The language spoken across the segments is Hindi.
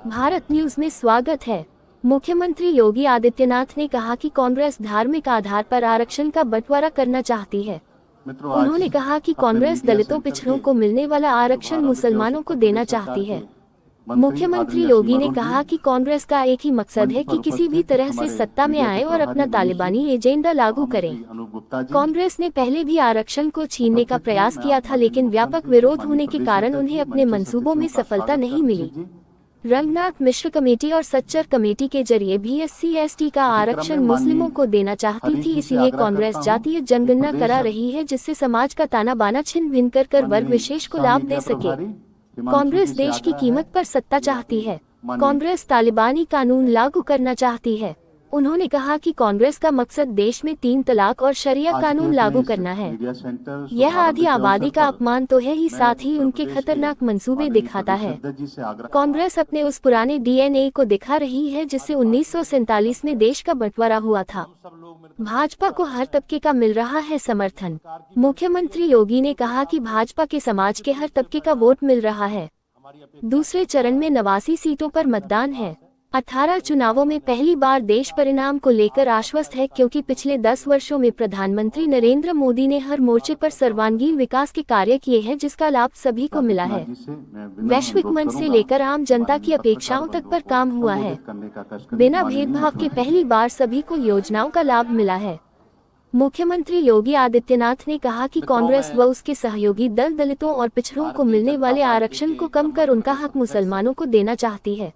भारत न्यूज में स्वागत है। मुख्यमंत्री योगी आदित्यनाथ ने कहा कि कांग्रेस धार्मिक आधार पर आरक्षण का बंटवारा करना चाहती है। उन्होंने कहा कि कांग्रेस दलितों पिछड़ों को मिलने वाला आरक्षण मुसलमानों को देना चाहती है। मुख्यमंत्री योगी ने कहा कि कांग्रेस का एक ही मकसद है कि किसी भी तरह से सत्ता में आए और अपना तालिबानी एजेंडा लागू करें। कांग्रेस ने पहले भी आरक्षण को छीनने का प्रयास किया था, लेकिन व्यापक विरोध होने के कारण उन्हें अपने मंसूबों में सफलता नहीं मिली। रंगनाथ मिश्र कमेटी और सच्चर कमेटी के जरिए भी SC/ST का आरक्षण मुस्लिमों को देना चाहती थी, इसलिए कांग्रेस जातीय जनगणना करा रही है, जिससे समाज का ताना बाना छिन्न भिन्न कर वर्ग विशेष को लाभ दे सके। कांग्रेस देश की कीमत पर सत्ता चाहती है। कांग्रेस तालिबानी कानून लागू करना चाहती है। उन्होंने कहा कि कांग्रेस का मकसद देश में 3 तलाक और शरिया कानून लागू करना है। यह आधी आबादी का अपमान तो है ही, साथ ही उनके खतरनाक मंसूबे दिखाता है। कांग्रेस अपने उस पुराने DNA को दिखा रही है जिससे 1947 में देश का बंटवारा हुआ था। भाजपा को हर तबके का मिल रहा है समर्थन। मुख्यमंत्री योगी ने कहा कि भाजपा के समाज के हर तबके का वोट मिल रहा है। दूसरे चरण में 89 सीटों पर मतदान है। 18 चुनावों में पहली बार देश परिणाम को लेकर आश्वस्त है, क्योंकि पिछले 10 वर्षों में प्रधानमंत्री नरेंद्र मोदी ने हर मोर्चे पर सर्वांगीण विकास के कार्य किए हैं, जिसका लाभ सभी को मिला है। वैश्विक मंच से लेकर आम जनता की अपेक्षाओं तक पर काम हुआ है। बिना भेदभाव के पहली बार सभी को योजनाओं का लाभ मिला है। मुख्यमंत्री योगी आदित्यनाथ ने कहा कि कांग्रेस व उसके सहयोगी दल दलितों और पिछड़ों को मिलने वाले आरक्षण को कम कर उनका हक मुसलमानों को देना चाहती है।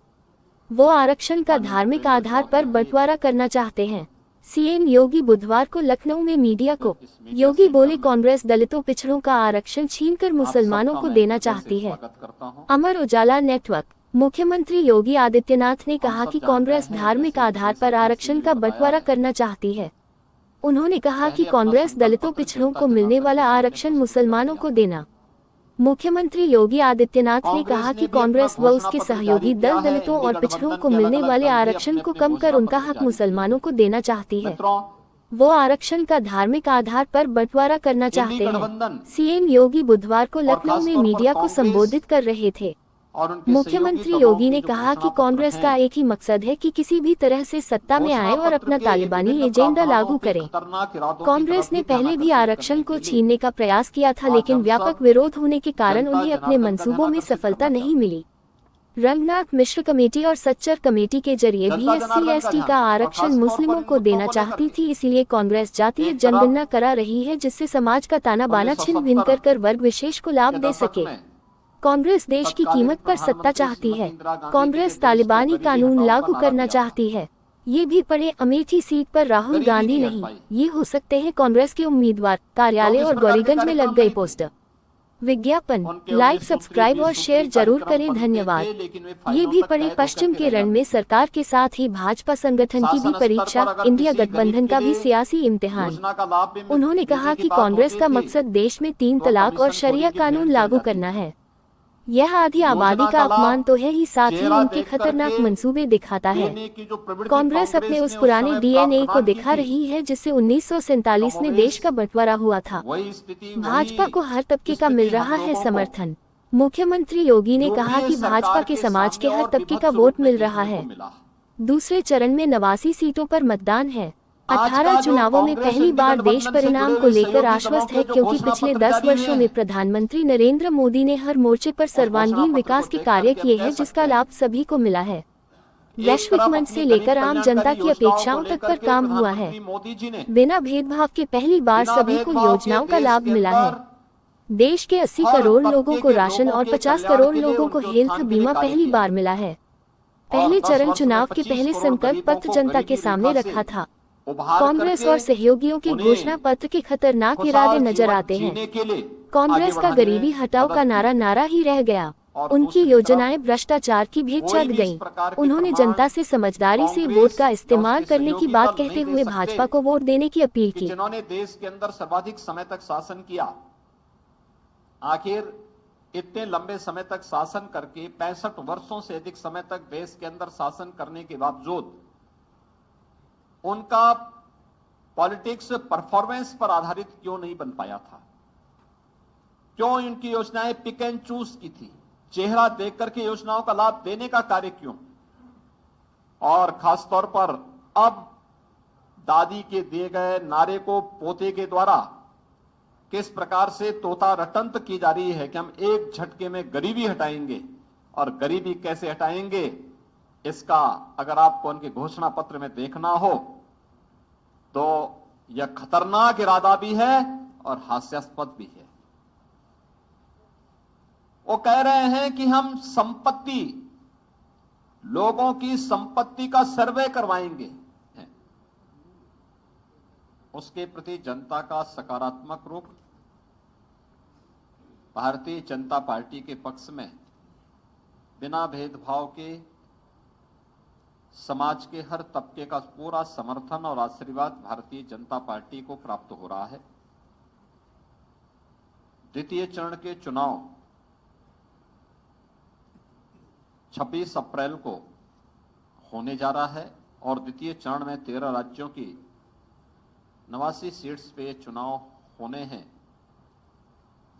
वो आरक्षण का धार्मिक आधार पर बंटवारा करना चाहते हैं। CM योगी बुधवार को लखनऊ में मीडिया को योगी बोले, कांग्रेस दलितों पिछड़ों का आरक्षण छीनकर मुसलमानों को देना चाहती है। अमर उजाला नेटवर्क। मुख्यमंत्री योगी आदित्यनाथ ने कहा कि कांग्रेस धार्मिक आधार पर आरक्षण का बंटवारा करना चाहती है। उन्होंने कहा कि कांग्रेस दलितों पिछड़ों को मिलने वाला आरक्षण मुसलमानों को देना। मुख्यमंत्री योगी आदित्यनाथ ने कहा कि कांग्रेस व उसके सहयोगी दल दलितों और पिछड़ों को मिलने वाले आरक्षण को कम कर उनका हक मुसलमानों को देना चाहती है। वो आरक्षण का धार्मिक आधार पर बंटवारा करना चाहते हैं। CM योगी बुधवार को लखनऊ में मीडिया को संबोधित कर रहे थे। मुख्यमंत्री योगी ने कहा कि कांग्रेस का एक ही मकसद है कि किसी भी तरह से सत्ता में आए और अपना तालिबानी एजेंडा लागू करें। कांग्रेस ने पहले भी आरक्षण को छीनने का प्रयास किया था, लेकिन व्यापक विरोध होने के कारण उन्हें अपने मंसूबों में सफलता नहीं मिली। रंगनाथ मिश्र कमेटी और सच्चर कमेटी के जरिए भी SC/ST का आरक्षण मुस्लिमों को देना चाहती थी, इसलिए कांग्रेस जातीय जनगणना करा रही है, जिससे समाज का ताना बाना छिन्न भिन्न कर वर्ग विशेष को लाभ दे सके। कांग्रेस देश की कीमत पर सत्ता चाहती है। कांग्रेस तालिबानी कानून लागू करना चाहती है। ये भी पढ़े, अमेठी सीट पर राहुल गांधी नहीं, ये हो सकते हैं कांग्रेस के उम्मीदवार। कार्यालय और गौरीगंज में लग गए पोस्टर। विज्ञापन। लाइक, सब्सक्राइब और शेयर जरूर करें। धन्यवाद। ये भी पढ़े, पश्चिम के रण में सरकार के साथ ही भाजपा संगठन की भी परीक्षा, इंडिया गठबंधन का भी सियासी इम्तिहान। उन्होंने कहा कि कांग्रेस का मकसद देश में 3 तलाक और शरिया कानून लागू करना है। यह आधी आबादी का अपमान तो है ही, साथ ही उनके खतरनाक मंसूबे दिखाता है। कांग्रेस अपने उस पुराने DNA को दिखा रही है जिससे 1947 में देश का बंटवारा हुआ था। भाजपा को हर तबके का मिल रहा है समर्थन। मुख्यमंत्री योगी ने कहा कि भाजपा के समाज के हर तबके का वोट मिल रहा है। दूसरे चरण में 89 सीटों पर मतदान है। 18 चुनावों में पहली बार देश परिणाम को लेकर आश्वस्त है, क्योंकि पिछले 10 वर्षों में प्रधानमंत्री नरेंद्र मोदी ने हर मोर्चे पर सर्वांगीण विकास के कार्य किए हैं, जिसका लाभ सभी को मिला है। वैश्विक मंच से लेकर आम जनता की अपेक्षाओं तक पर काम हुआ है। बिना भेदभाव के पहले बार सभी को योजनाओं का लाभ मिला है। देश के 80 करोड़ लोगों को राशन और 50 करोड़ लोगों को हेल्थ बीमा पहली बार मिला है। पहले चरण चुनाव के पहले संकल्प पत्र जनता के सामने रखा था। कांग्रेस और सहयोगियों के घोषणा पत्र के खतरनाक इरादे नजर आते हैं। कांग्रेस का गरीबी हटाओ का नारा ही रह गया। उनकी योजनाएं भ्रष्टाचार की भेंट चढ़ गईं। उन्होंने जनता से समझदारी से वोट का इस्तेमाल करने की बात कहते हुए भाजपा को वोट देने की अपील की। जिन्होंने देश के अंदर सर्वाधिक समय तक शासन किया, आखिर इतने लंबे समय तक शासन करके 65 वर्षों से अधिक समय तक देश के अंदर शासन करने के बावजूद उनका पॉलिटिक्स परफॉर्मेंस पर आधारित क्यों नहीं बन पाया था? क्यों इनकी योजनाएं पिक एंड चूज की थी? चेहरा देख करके योजनाओं का लाभ देने का कार्य क्यों? और खासतौर पर अब दादी के दिए गए नारे को पोते के द्वारा किस प्रकार से तोता रटंत की जा रही है कि हम एक झटके में गरीबी हटाएंगे, और गरीबी कैसे हटाएंगे इसका अगर आपको उनके घोषणा पत्र में देखना हो तो यह खतरनाक इरादा भी है और हास्यास्पद भी है। वो कह रहे हैं कि हम संपत्ति, लोगों की संपत्ति का सर्वे करवाएंगे। उसके प्रति जनता का सकारात्मक रुख भारतीय जनता पार्टी के पक्ष में बिना भेदभाव के समाज के हर तबके का पूरा समर्थन और आशीर्वाद भारतीय जनता पार्टी को प्राप्त हो रहा है। द्वितीय चरण के चुनाव 26 अप्रैल को होने जा रहा है और द्वितीय चरण में 13 राज्यों की 89 सीट्स पे चुनाव होने हैं,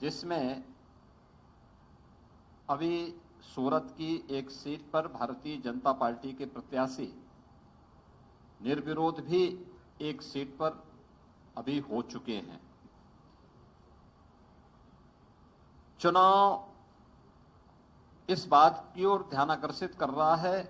जिसमें अभी सूरत की एक सीट पर भारतीय जनता पार्टी के प्रत्याशी निर्विरोध भी एक सीट पर अभी हो चुके हैं। चुनाव इस बात की ओर ध्यान आकर्षित कर रहा है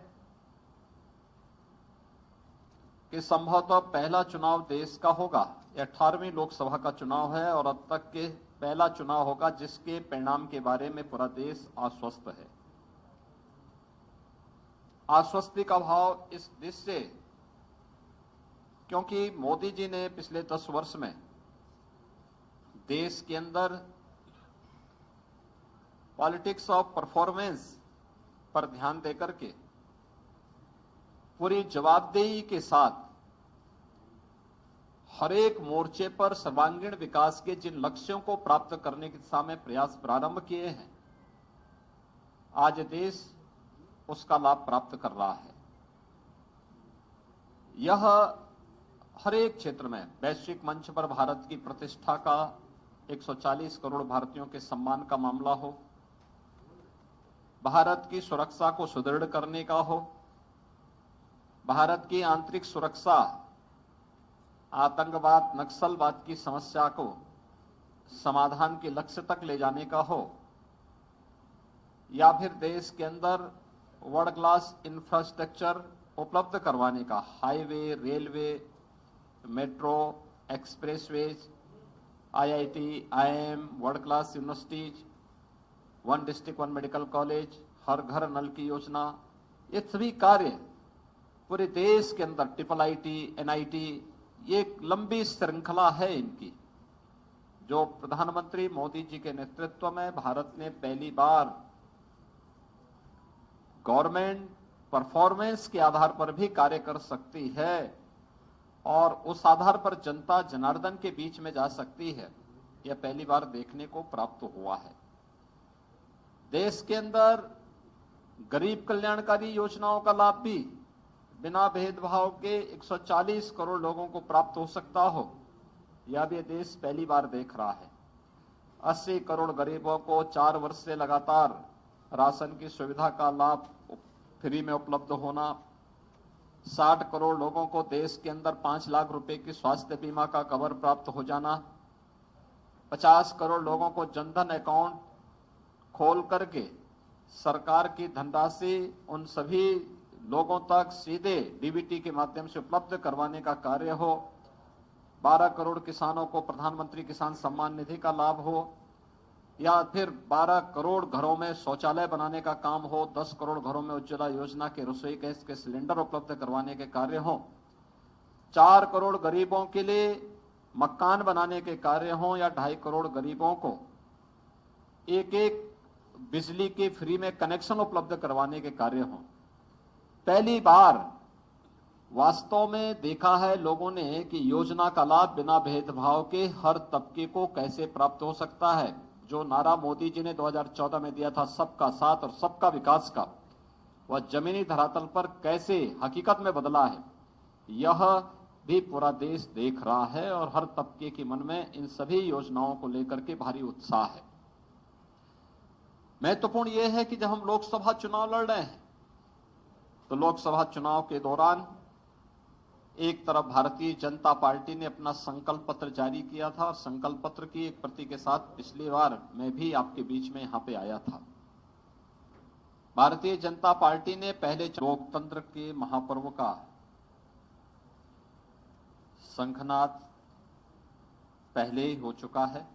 कि संभवतः पहला चुनाव देश का होगा। 18वीं लोकसभा का चुनाव है और अब तक के पहला चुनाव होगा जिसके परिणाम के बारे में पूरा देश आश्वस्त है। आश्वस्ति का भाव इस देश से, क्योंकि मोदी जी ने पिछले 10 वर्ष में देश के अंदर पॉलिटिक्स ऑफ परफॉर्मेंस पर ध्यान देकर के पूरी जवाबदेही के साथ हर एक मोर्चे पर सर्वांगीण विकास के जिन लक्ष्यों को प्राप्त करने की दिशा में प्रयास प्रारंभ किए हैं, आज देश उसका लाभ प्राप्त कर रहा है। यह हर एक क्षेत्र में वैश्विक मंच पर भारत की प्रतिष्ठा का, 140 करोड़ भारतीयों के सम्मान का मामला हो, भारत की सुरक्षा को सुदृढ़ करने का हो, भारत की आंतरिक सुरक्षा, आतंकवाद, नक्सलवाद की समस्या को समाधान के लक्ष्य तक ले जाने का हो, या फिर देश के अंदर वर्ल्ड क्लास इंफ्रास्ट्रक्चर उपलब्ध करवाने का, highway, railway, metro, expressways, IIT, IIM, world class universities, 1 district 1 medical college, हर घर नल की योजना, ये सभी कार्य पूरे देश के अंदर, ट्रिपल आईटी, एनआईटी, ये एक लंबी श्रृंखला है इनकी, जो प्रधानमंत्री मोदी जी के नेतृत्व में भारत ने पहली बार गवर्नमेंट परफॉर्मेंस के आधार पर भी कार्य कर सकती है और उस आधार पर जनता जनार्दन के बीच में जा सकती है, यह पहली बार देखने को प्राप्त हुआ है। देश के अंदर गरीब कल्याणकारी योजनाओं का लाभ भी बिना भेदभाव के 140 करोड़ लोगों को प्राप्त हो सकता हो, यह भी देश पहली बार देख रहा है। 80 करोड़ गरीबों को 4 वर्ष से लगातार राशन की सुविधा का लाभ फ्री में उपलब्ध होना, 60 करोड़ लोगों को देश के अंदर 5 लाख रुपए की स्वास्थ्य बीमा का कवर प्राप्त हो जाना, 50 करोड़ लोगों को जनधन अकाउंट खोल करके सरकार की धनराशि उन सभी लोगों तक सीधे डीबीटी के माध्यम से उपलब्ध करवाने का कार्य हो, 12 करोड़ किसानों को प्रधानमंत्री किसान सम्मान निधि का लाभ हो, या फिर 12 करोड़ घरों में शौचालय बनाने का काम हो, 10 करोड़ घरों में उज्ज्वला योजना के रसोई गैस के सिलेंडर उपलब्ध करवाने के कार्य हो, 4 करोड़ गरीबों के लिए मकान बनाने के कार्य हो, या 2.5 करोड़ गरीबों को एक बिजली के फ्री में कनेक्शन उपलब्ध करवाने के कार्य हो। पहली बार वास्तव में देखा है लोगों ने कि योजना का लाभ बिना भेदभाव के हर तबके को कैसे प्राप्त हो सकता है। जो नारा मोदी जी ने 2014 में दिया था, सबका साथ और सबका विकास का, वह जमीनी धरातल पर कैसे हकीकत में बदला है, यह भी पूरा देश देख रहा है और हर तबके के मन में इन सभी योजनाओं को लेकर के भारी उत्साह है। महत्वपूर्ण यह है कि जब हम लोकसभा चुनाव लड़ रहे हैं तो लोकसभा चुनाव के दौरान एक तरफ भारतीय जनता पार्टी ने अपना संकल्प पत्र जारी किया था और संकल्प पत्र की एक प्रति के साथ पिछली बार मैं भी आपके बीच में यहां पे आया था। भारतीय जनता पार्टी ने पहले लोकतंत्र के महापर्व का शंखनाद पहले ही हो चुका है।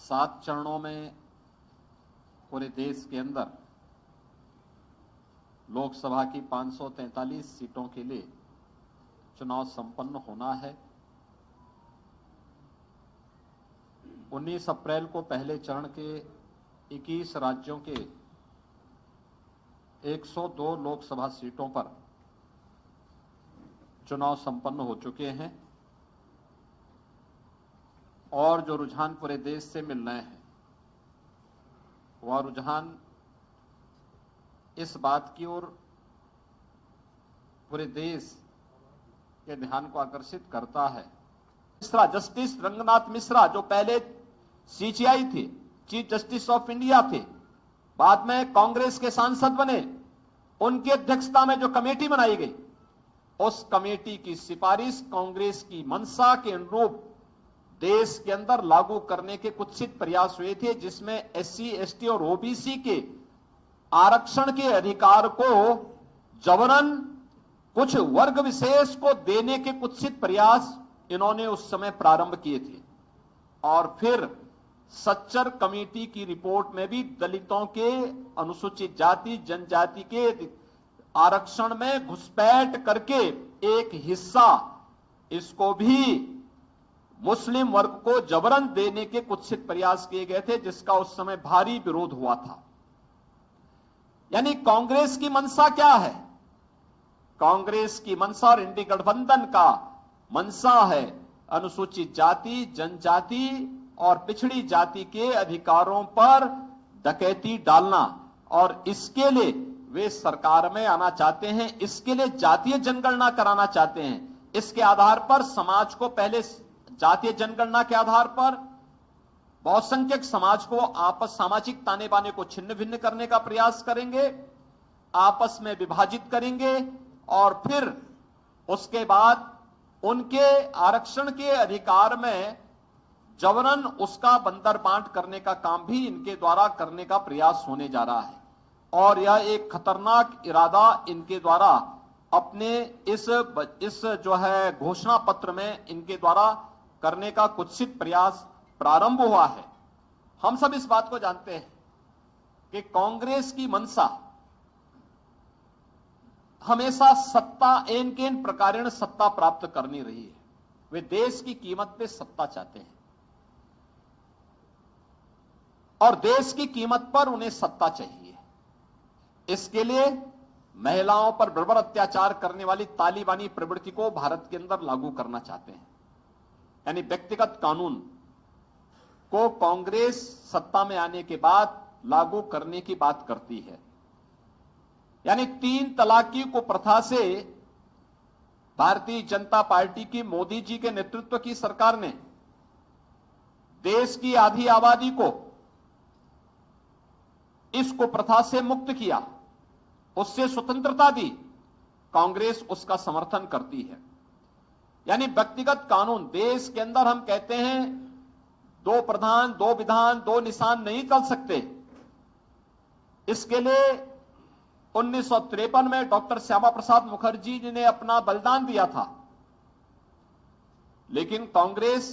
7 चरणों में पूरे देश के अंदर लोकसभा की 543 सीटों के लिए चुनाव संपन्न होना है। 19 अप्रैल को पहले चरण के 21 राज्यों के 102 लोकसभा सीटों पर चुनाव संपन्न हो चुके हैं और जो रुझान पूरे देश से मिल रहे हैं वह रुझान इस बात की ओर पूरे देश के ध्यान को आकर्षित करता है। मिश्रा, जस्टिस रंगनाथ मिश्रा जो पहले सीजीआई थे, चीफ जस्टिस ऑफ इंडिया थे, बाद में कांग्रेस के सांसद बने, उनकी अध्यक्षता में जो कमेटी बनाई गई उस कमेटी की सिफारिश कांग्रेस की मंशा के अनुरूप देश के अंदर लागू करने के कुत्सित प्रयास हुए थे, जिसमें एससी, एसटी और ओबीसी के आरक्षण के अधिकार को जबरन कुछ वर्ग विशेष को देने के कुत्सित प्रयास इन्होंने उस समय प्रारंभ किए थे। और फिर सच्चर कमेटी की रिपोर्ट में भी दलितों के, अनुसूचित जाति जनजाति के आरक्षण में घुसपैठ करके एक हिस्सा इसको भी मुस्लिम वर्ग को जबरन देने के कुत्सित प्रयास किए गए थे, जिसका उस समय भारी विरोध हुआ था। यानी कांग्रेस की मंशा क्या है? कांग्रेस की मंशा और इंडी गठबंधन का मंशा है अनुसूचित जाति, जनजाति और पिछड़ी जाति के अधिकारों पर डकैती डालना, और इसके लिए वे सरकार में आना चाहते हैं। इसके लिए जातीय जनगणना कराना चाहते हैं। इसके आधार पर समाज को, पहले जातीय जनगणना के आधार पर बहुसंख्यक समाज को आपस सामाजिक ताने बाने को छिन्न भिन्न करने का प्रयास करेंगे, आपस में विभाजित करेंगे और फिर उसके बाद उनके आरक्षण के अधिकार में जबरन उसका बंदर बांट करने का काम भी इनके द्वारा करने का प्रयास होने जा रहा है। और यह एक खतरनाक इरादा इनके द्वारा अपने इस जो है घोषणा पत्र में इनके द्वारा करने का कुत्सित प्रयास प्रारंभ हुआ है। हम सब इस बात को जानते हैं कि कांग्रेस की मंशा हमेशा सत्ता, एन के एन प्रकारेण सत्ता प्राप्त करनी रही है। वे देश की कीमत पे सत्ता चाहते हैं और देश की कीमत पर उन्हें सत्ता चाहिए। इसके लिए महिलाओं पर बर्बर अत्याचार करने वाली तालिबानी प्रवृत्ति को भारत के अंदर लागू करना चाहते हैं। यानी व्यक्तिगत कानून को कांग्रेस सत्ता में आने के बाद लागू करने की बात करती है। यानी 3 तलाकी को प्रथा से भारतीय जनता पार्टी की मोदी जी के नेतृत्व की सरकार ने देश की आधी आबादी को इसको प्रथा से मुक्त किया, उससे स्वतंत्रता दी। कांग्रेस उसका समर्थन करती है। यानी व्यक्तिगत कानून, देश के अंदर हम कहते हैं 2 प्रधान, 2 विधान, 2 निशान नहीं चल सकते। इसके लिए 1953 में डॉक्टर श्यामा प्रसाद मुखर्जी जी ने अपना बलिदान दिया था। लेकिन कांग्रेस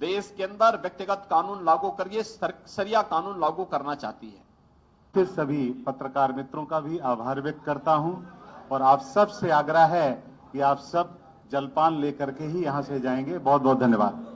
देश के अंदर व्यक्तिगत कानून लागू करिए, सरिया कानून लागू करना चाहती है। सभी पत्रकार मित्रों का भी आभार व्यक्त करता हूं और आप सब से आग्रह है कि आप सब जलपान लेकर के ही यहां से जाएंगे। बहुत बहुत धन्यवाद।